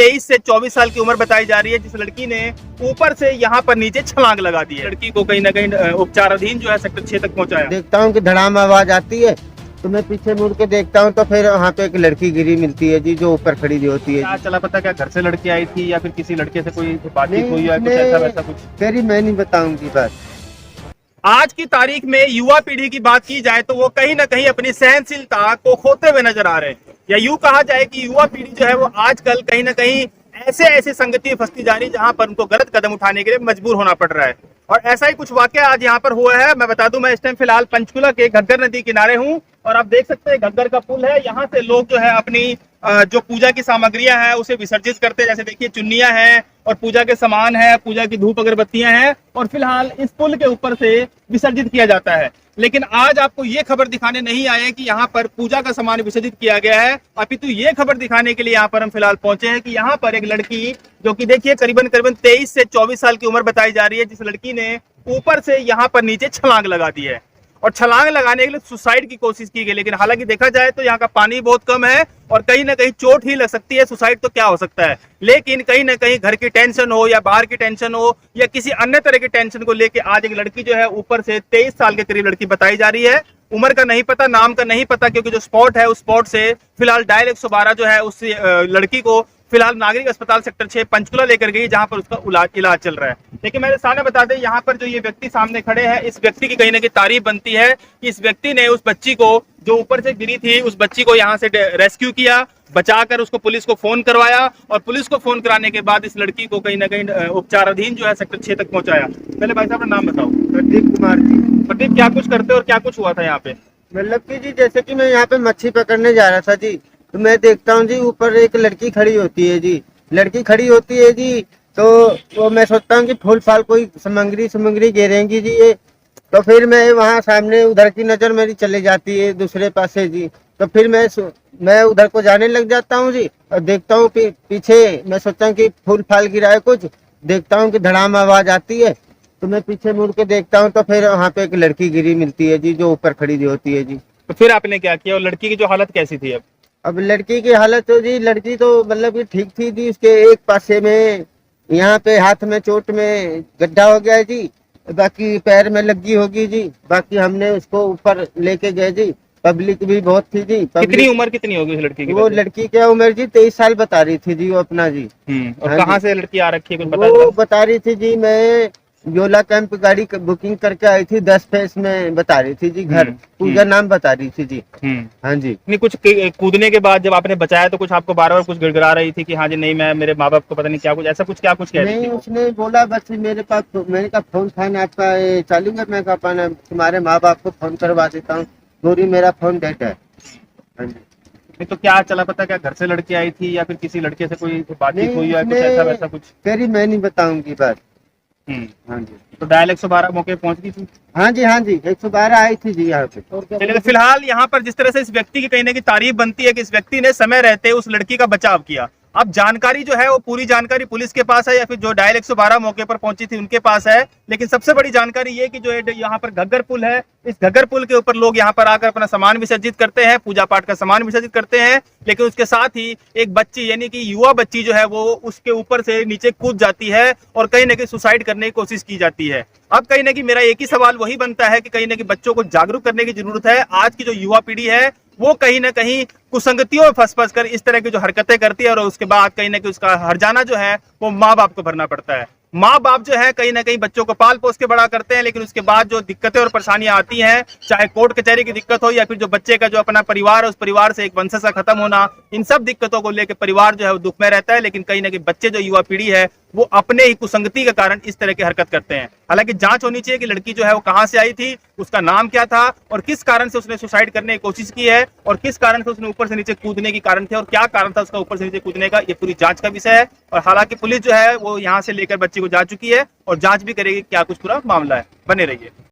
23 से 24 साल की उम्र बताई जा रही है, जिस लड़की ने ऊपर से यहाँ पर नीचे छलांग लगा दी है। लड़की को कहीं ना कहीं उपचाराधीन जो है सेक्टर 6 तक पहुंचाया। देखता हूँ कि धड़ाम आवाज आती है तो मैं पीछे मुड़ के देखता हूँ तो फिर वहाँ पे एक लड़की गिरी मिलती है जी, जो ऊपर खड़ी होती है। क्या चला पता, क्या घर से लड़की आई थी या फिर किसी लड़के से कोई बातचीत हुई है, कुछ नहीं, ऐसा वैसा कुछ? तेरी मैं नहीं बताऊंगी बात। आज की तारीख में युवा पीढ़ी की बात की जाए तो वो कहीं ना कहीं अपनी सहनशीलता को खोते हुए नजर आ रहे हैं, या यूं कहा जाए कि युवा पीढ़ी जो है वो आजकल कहीं ना कहीं ऐसे ऐसे संगति में फंसती जा रही है जहां पर उनको गलत कदम उठाने के लिए मजबूर होना पड़ रहा है। और ऐसा ही कुछ वाकया आज यहाँ पर हुआ है। मैं बता दूं, मैं इस टाइम फिलहाल पंचकुला के घग्गर नदी किनारे हूं और आप देख सकते हैं घग्गर का पुल है। यहाँ से लोग जो है अपनी जो पूजा की सामग्रियां हैं उसे विसर्जित करते हैं। जैसे देखिए चुन्नियां हैं और पूजा के सामान है, पूजा की धूप अगरबत्तियां हैं और फिलहाल इस पुल के ऊपर से विसर्जित किया जाता है। लेकिन आज आपको ये खबर दिखाने नहीं आए कि यहाँ पर पूजा का सामान विसर्जित किया गया है, अपितु ये खबर दिखाने के लिए यहाँ पर हम फिलहाल पहुंचे हैं कि यहाँ पर एक लड़की जो कि देखिए करीबन 23 से 24 साल की उम्र बताई जा रही है, जिस लड़की ने ऊपर से यहाँ पर नीचे छलांग लगा दी है और छलांग लगाने के लिए सुसाइड की कोशिश की गई। लेकिन हालांकि देखा जाए तो यहाँ का पानी बहुत कम है और कहीं ना कहीं चोट ही लग सकती है, सुसाइड तो क्या हो सकता है। लेकिन कहीं ना कहीं घर की टेंशन हो या बाहर की टेंशन हो या किसी अन्य तरह की टेंशन को लेकर आज एक लड़की जो है ऊपर से 23 साल के करीब लड़की बताई जा रही है। उम्र का नहीं पता, नाम का नहीं पता, क्योंकि जो स्पॉट है उस स्पॉट से फिलहाल डायल 112 जो है उस लड़की को फिलहाल नागरिक अस्पताल सेक्टर 6 पंचकुला लेकर गई, जहां पर उसका इलाज चल रहा है। लेकिन मेरे सामने बता दें, यहाँ पर जो ये व्यक्ति सामने खड़े हैं, इस व्यक्ति की कहीं ना कहीं तारीफ बनती है कि इस व्यक्ति ने उस बच्ची को जो ऊपर से गिरी थी, उस बच्ची को यहाँ से रेस्क्यू किया, बचाकर उसको पुलिस को फोन करवाया और पुलिस को फोन कराने के बाद इस लड़की को कहीं ना कहीं उपचाराधीन जो है सेक्टर 6 तक पहुंचाया। पहले भाई साहब अपना नाम बताओ। प्रदीप कुमार जी। प्रदीप, क्या कुछ करते और क्या कुछ हुआ था यहाँ पे? मतलब कि जी जैसे कि मैं यहाँ पे मच्छी पकड़ने जा रहा था जी, तो मैं देखता हूँ जी ऊपर एक लड़की खड़ी होती है जी, लड़की खड़ी होती है जी। तो मैं सोचता हूँ कि फूल फाल कोई सामग्री गिरेंगी जी ये, तो फिर मैं वहाँ सामने उधर की नजर मेरी चली जाती है दूसरे पासे जी। तो फिर मैं उधर को जाने लग जाता हूँ जी और देखता हूँ कि पीछे मैं सोचता हूँ कि फूल फाल गिरा है कुछ, देखता हूँ कि धड़ाम आवाज आती है तो मैं पीछे मुड़ के देखता हूँ तो फिर वहाँ पे एक लड़की गिरी मिलती है जी, जो ऊपर खड़ी होती है जी। तो फिर आपने क्या किया और लड़की की जो हालत कैसी थी? अब लड़की की हालत तो जी, लड़की तो मतलब कि ठीक थी जी, उसके एक पासे में यहाँ पे हाथ में चोट में गड्ढा हो गया है जी, बाकी पैर में लगी होगी जी। बाकी हमने उसको ऊपर लेके गए जी, पब्लिक भी बहुत थी जी। कितनी उम्र कितनी होगी उस लड़की की? वो लड़की क्या उम्र जी 23 साल बता रही थी जी वो अपना जी। और हाँ कहाँ जी। से लड़की आ रखी है कुछ वो बता रही थी जी, मैं योला कैंप गाड़ी बुकिंग करके आई थी 10 फेस में बता रही थी जी, घर पूजा नाम बता रही थी जी। हाँ जी। नहीं, कुछ कूदने के बाद जब आपने बचाया तो कुछ आपको बार बार कुछ गिड़गिड़ा रही थी कि हाँ जी नहीं मैं मेरे माँ बाप को पता नहीं क्या कुछ ऐसा कुछ क्या कुछ कह रही नहीं, थी? उसने बोला बस मेरे पास, मैंने कहा फोन फान आपका चालू है? मैं कहा तुम्हारे माँ बाप को फोन करवा देता हूँ, गोरी मेरा फोन डेड है। हाँ जी। नहीं तो क्या चला पता, क्या घर से लड़की आई थी या फिर किसी लड़के से कोई बातचीत हुई है, कुछ ऐसा वैसा कुछ? तेरी मैं नहीं बताऊंगी बात। हाँ जी। तो डायल 112 मौके पहुंच गई थी? हाँ जी 112 आई थी जी यहाँ पे। चलिए, तो फिलहाल यहाँ पर जिस तरह से इस व्यक्ति की कहीं ना कहीं तारीफ बनती है कि इस व्यक्ति ने समय रहते उस लड़की का बचाव किया। अब जानकारी जो है वो पूरी जानकारी पुलिस के पास है या फिर जो डायल 112 मौके पर पहुंची थी उनके पास है। लेकिन सबसे बड़ी जानकारी ये कि जो यहाँ पर घग्गर पुल है, इस घग्गर पुल के ऊपर लोग यहाँ पर आकर अपना सामान विसर्जित करते हैं, पूजा पाठ का सामान विसर्जित करते हैं। लेकिन उसके साथ ही एक बच्ची यानी कि युवा बच्ची जो है वो उसके ऊपर से नीचे कूद जाती है और कहीं ना कहीं सुसाइड करने की कोशिश की जाती है। अब कहीं ना कहीं मेरा एक ही सवाल वही बनता है कि कहीं ना कहीं बच्चों को जागरूक करने की जरूरत है। आज की जो युवा पीढ़ी है वो कहीं ना कहीं कुसंगतियों में फंस कर इस तरह की जो हरकतें करती है और उसके बाद कहीं ना कहीं उसका हर्जाना जो है वो माँ बाप को भरना पड़ता है। माँ बाप जो है कहीं ना कहीं बच्चों को पाल पोस के बड़ा करते हैं, लेकिन उसके बाद जो दिक्कतें और परेशानियां आती हैं, चाहे कोर्ट कचहरी की दिक्कत हो या फिर जो बच्चे का जो अपना परिवार है उस परिवार से एक वंशज खत्म होना, इन सब दिक्कतों को लेकर परिवार जो है वो दुख में रहता है। लेकिन कहीं ना कहीं बच्चे जो युवा पीढ़ी है वो अपने ही कुसंगति के कारण इस तरह की हरकत करते हैं। हालांकि जांच होनी चाहिए कि लड़की जो है वो कहां से आई थी, उसका नाम क्या था और किस कारण से उसने सुसाइड करने की कोशिश की है और किस कारण से उसने ऊपर से नीचे कूदने की कारण थे और क्या कारण था उसका ऊपर से नीचे कूदने का, ये पूरी जांच का विषय है। और हालांकि पुलिस जो है वो यहाँ से लेकर बच्ची को जा चुकी है और जांच भी करेगी क्या कुछ पूरा मामला है। बने रहिए।